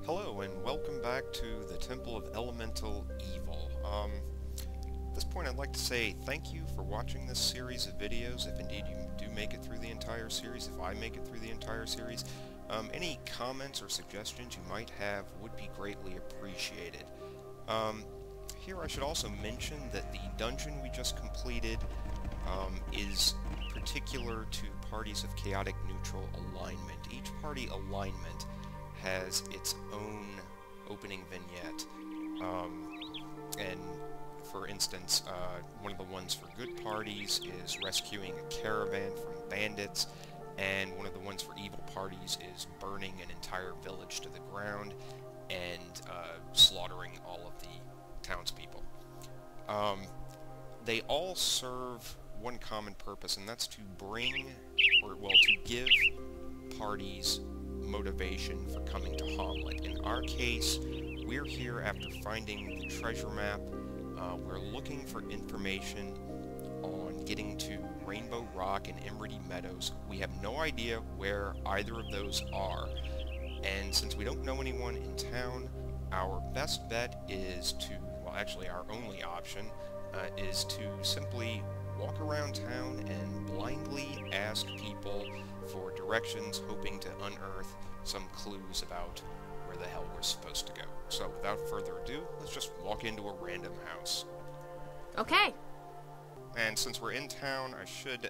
Hello and welcome back to the Temple of Elemental Evil. At this point I'd like to say thank you for watching this series of videos, if indeed you do make it through the entire series, if I make it through the entire series. Any comments or suggestions you might have would be greatly appreciated. Here I should also mention that the dungeon we just completed is particular to parties of chaotic neutral alignment. Each party alignment has its own opening vignette. And for instance, one of the ones for good parties is rescuing a caravan from bandits, and one of the ones for evil parties is burning an entire village to the ground and slaughtering all of the townspeople. They all serve one common purpose, and that's to bring, to give parties motivation for coming to Hommlet. In our case, we're here after finding the treasure map. We're looking for information on getting to Rainbow Rock and Emeraldy Meadows. We have no idea where either of those are, and since we don't know anyone in town, our best bet is to, well, actually our only option is to simply walk around town and blindly ask people for directions, hoping to unearth some clues about where the hell we're supposed to go. So, without further ado, let's just walk into a random house. Okay. And since we're in town, I should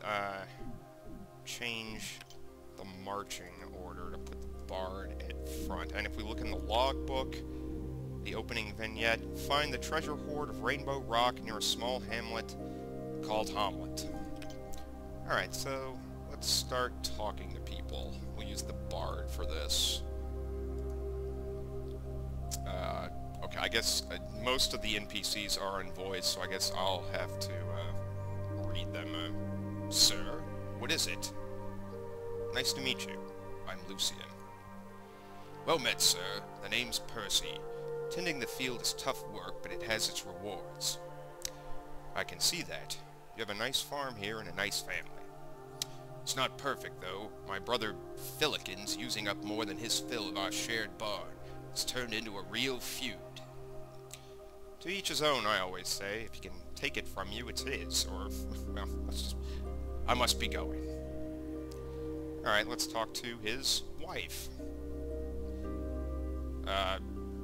change the marching order to put the bard at front. And if we look in the logbook, the opening vignette, find the treasure hoard of Rainbow Rock near a small hamlet called Hommlet. Alright, so let's start talking to people. We'll use the bard for this. Okay, I guess most of the NPCs are in voice, so I guess I'll have to read them. Sir, what is it? Nice to meet you. I'm Lucian. Well met, sir. The name's Percy. Tending the field is tough work, but it has its rewards. I can see that. You have a nice farm here and a nice family. It's not perfect, though. My brother Fillikin's using up more than his fill of our shared barn. It's turned into a real feud. To each his own, I always say. If he can take it from you, it's his. Or, well, I must be going. Alright, let's talk to his wife.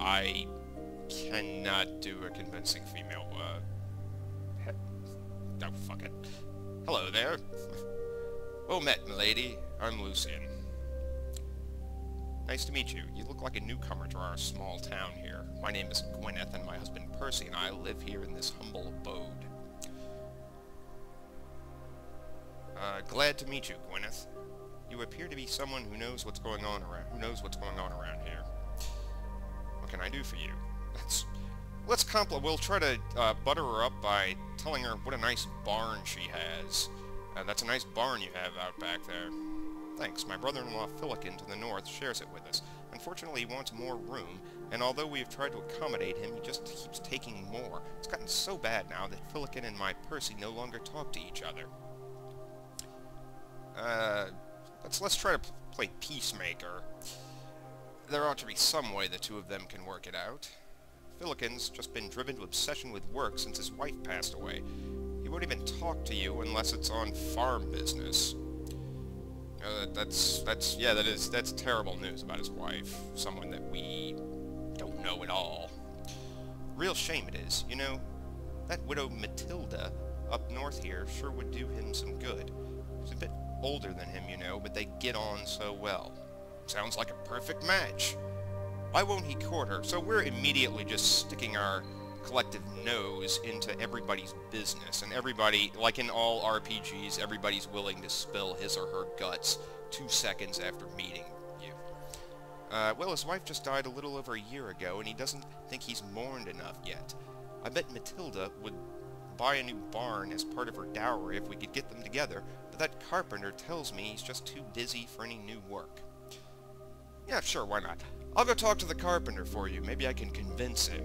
I cannot do a convincing female, oh, fuck it. Hello there. Well met, milady. I'm Lucian. Nice to meet you. You look like a newcomer to our small town here. My name is Gwyneth, and my husband Percy and I live here in this humble abode. Glad to meet you, Gwyneth. You appear to be someone who knows what's going on around here. What can I do for you? We'll try to butter her up by telling her what a nice barn she has. That's a nice barn you have out back there. Thanks. My brother-in-law Fillikin to the north shares it with us. Unfortunately, he wants more room, and although we have tried to accommodate him, he just keeps taking more. It's gotten so bad now that Fillikin and my Percy no longer talk to each other. Let's try to play peacemaker. There ought to be some way the two of them can work it out. Fillikin's just been driven to obsession with work since his wife passed away. He won't even talk to you unless it's on farm business. That's terrible news about his wife. Someone that we don't know at all. Real shame it is. You know, that widow Matilda up north here sure would do him some good. She's a bit older than him, you know, but they get on so well. Sounds like a perfect match. Why won't he court her? So we're immediately just sticking our collective nose into everybody's business, and everybody, like in all RPGs, everybody's willing to spill his or her guts 2 seconds after meeting you. Well, his wife just died a little over a year ago, and he doesn't think he's mourned enough yet. I bet Matilda would buy a new barn as part of her dowry if we could get them together, but that carpenter tells me he's just too busy for any new work. Yeah, sure, why not? I'll go talk to the carpenter for you. Maybe I can convince him.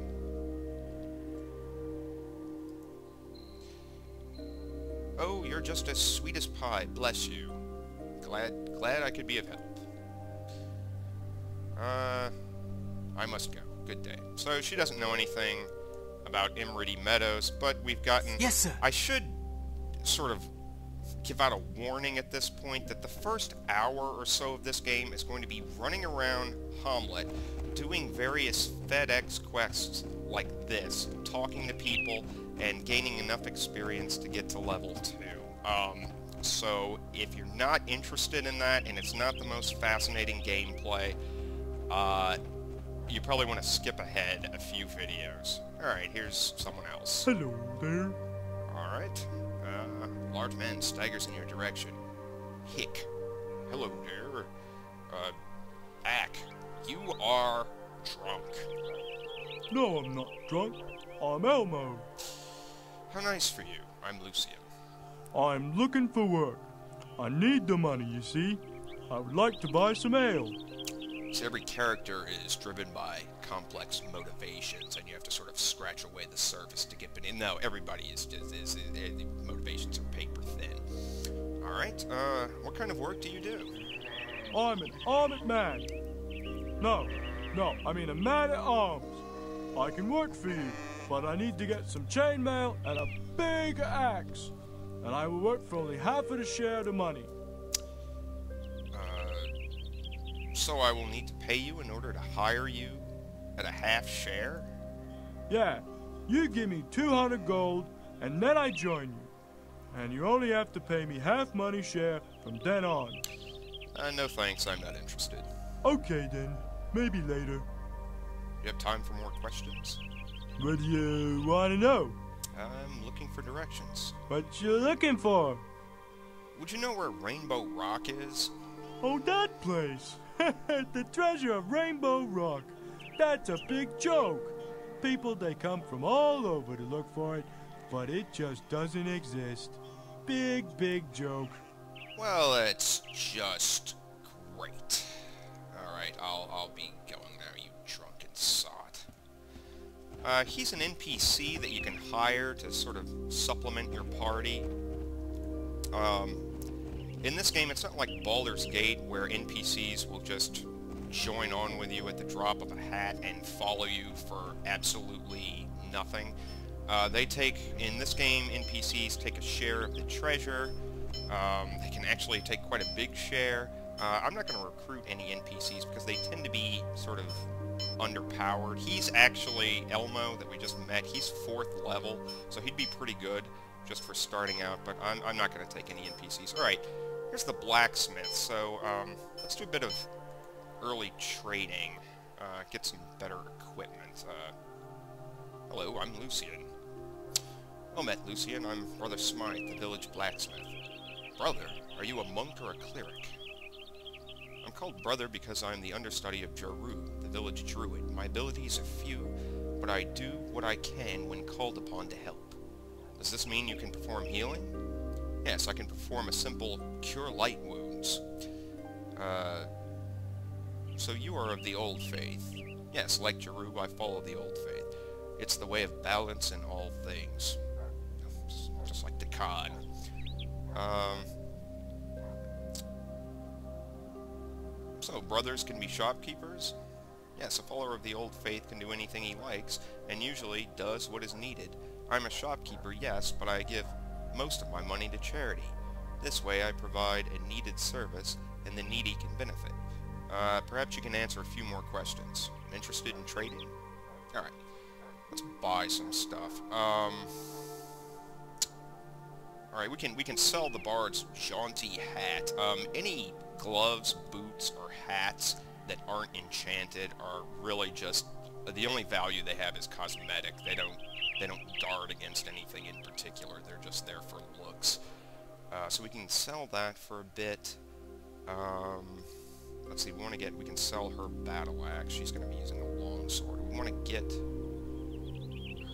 Oh, you're just as sweet as pie. Bless you. Glad I could be of help. I must go. Good day. So she doesn't know anything about Imrity Meadows, but we've gotten... Yes, sir. I should sort of give out a warning at this point that the first hour or so of this game is going to be running around Hommlet, doing various FedEx quests like this, talking to people, and gaining enough experience to get to level 2. So if you're not interested in that, and it's not the most fascinating gameplay, you probably want to skip ahead a few videos. Alright, here's someone else. Hello there. Alright. Large man staggers in your direction. Hick. Hello there. Ack. You are drunk. No, I'm not drunk. I'm Elmo. How nice for you. I'm Lucian. I'm looking for work. I need the money, you see. I would like to buy some ale. So every character is driven by complex motivations, and you have to sort of scratch away the surface to get beneath. No, everybody is motivations are paper thin. Alright, what kind of work do you do? I'm an armored man. No, I mean a man at arms. I can work for you, but I need to get some chainmail and a big axe. And I will work for only half of the share of the money. So I will need to pay you in order to hire you at a half share? Yeah, you give me 200 gold, and then I join you. And you only have to pay me half money share from then on. No thanks, I'm not interested. Okay then, maybe later. You have time for more questions? What do you want to know? I'm looking for directions. What you looking for? Would you know where Rainbow Rock is? Oh, that place. The treasure of Rainbow Rock. That's a big joke. People, they come from all over to look for it, but it just doesn't exist. Big joke. Well, it's just great. Alright, I'll be going now, you drunken sot. He's an NPC that you can hire to sort of supplement your party. In this game, it's not like Baldur's Gate, where NPCs will just join on with you at the drop of a hat and follow you for absolutely nothing. In this game, NPCs take a share of the treasure. They can actually take quite a big share. I'm not going to recruit any NPCs because they tend to be sort of underpowered. He's actually Elmo that we just met. He's 4th level, so he'd be pretty good just for starting out, but I'm not going to take any NPCs. Alright, here's the blacksmith, so let's do a bit of early trading, get some better equipment. Hello, I'm Lucian. Well met, Lucian. I'm Brother Smythe, the village blacksmith. Brother? Are you a monk or a cleric? I'm called Brother because I'm the understudy of Jaru, the village druid. My abilities are few, but I do what I can when called upon to help. Does this mean you can perform healing? Yes, I can perform a simple cure light wounds. So you are of the old faith. Yes, like Jaru, I follow the old faith. It's the way of balance in all things. Just like the Khan. So, brothers can be shopkeepers? Yes, a follower of the old faith can do anything he likes, and usually does what is needed. I'm a shopkeeper, yes, but I give most of my money to charity. This way I provide a needed service, and the needy can benefit. Perhaps you can answer a few more questions. Interested in trading? Alright, let's buy some stuff. Alright, we can sell the bard's jaunty hat. Any gloves, boots, or hats that aren't enchanted are really just... the only value they have is cosmetic. They don't guard against anything in particular. They're just there for looks. So we can sell that for a bit. Let's see, we can sell her battle axe. She's going to be using a longsword. We want to get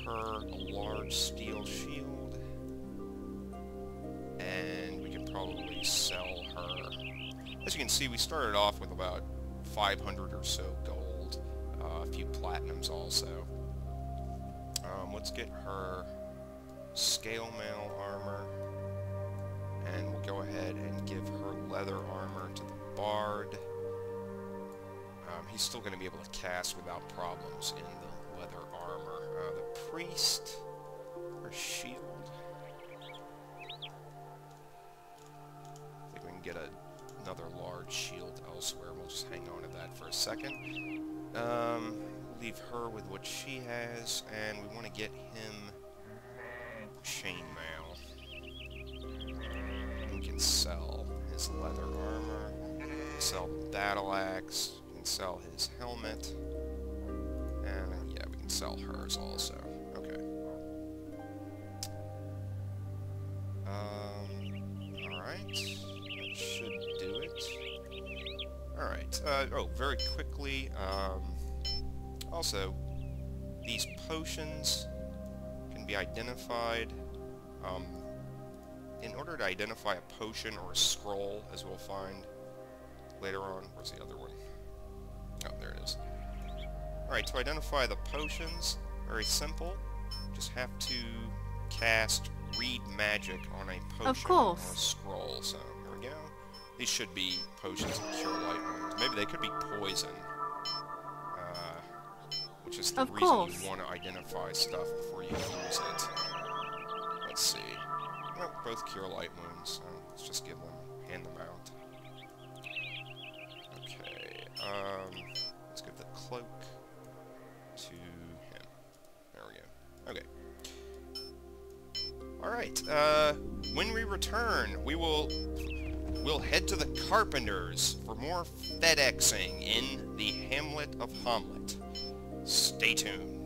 her a large steel shield. And we can probably sell her. As you can see, we started off with about 500 or so gold. A few platinums also. Let's get her scale mail armor, and we'll go ahead and give her leather armor to the bard. he's still going to be able to cast without problems in the leather armor. The priest, or shield. I think we can get another large shield elsewhere. We'll just hang on to that for a second. Leave her with what she has, and we want to get him chainmail. We can sell his leather armor, sell the battle axe, we can sell his helmet, and yeah, we can sell hers also. Okay. Alright. That should do it. Alright. Oh, very quickly, also, these potions can be identified. In order to identify a potion or a scroll, as we'll find later on, where's the other one? Oh, there it is. Alright, to identify the potions, very simple. Just have to cast Read Magic on a potion or a scroll. So, here we go. These should be potions that cure light wounds. Maybe they could be poison. Which is the reason you want to identify stuff before you use it. Let's see. Well, both cure light wounds, so let's just hand them out. Okay, let's give the cloak to him. There we go. Okay. Alright, when we return, we'll head to the Carpenters for more FedExing in the Hamlet of Hommlet. Stay tuned.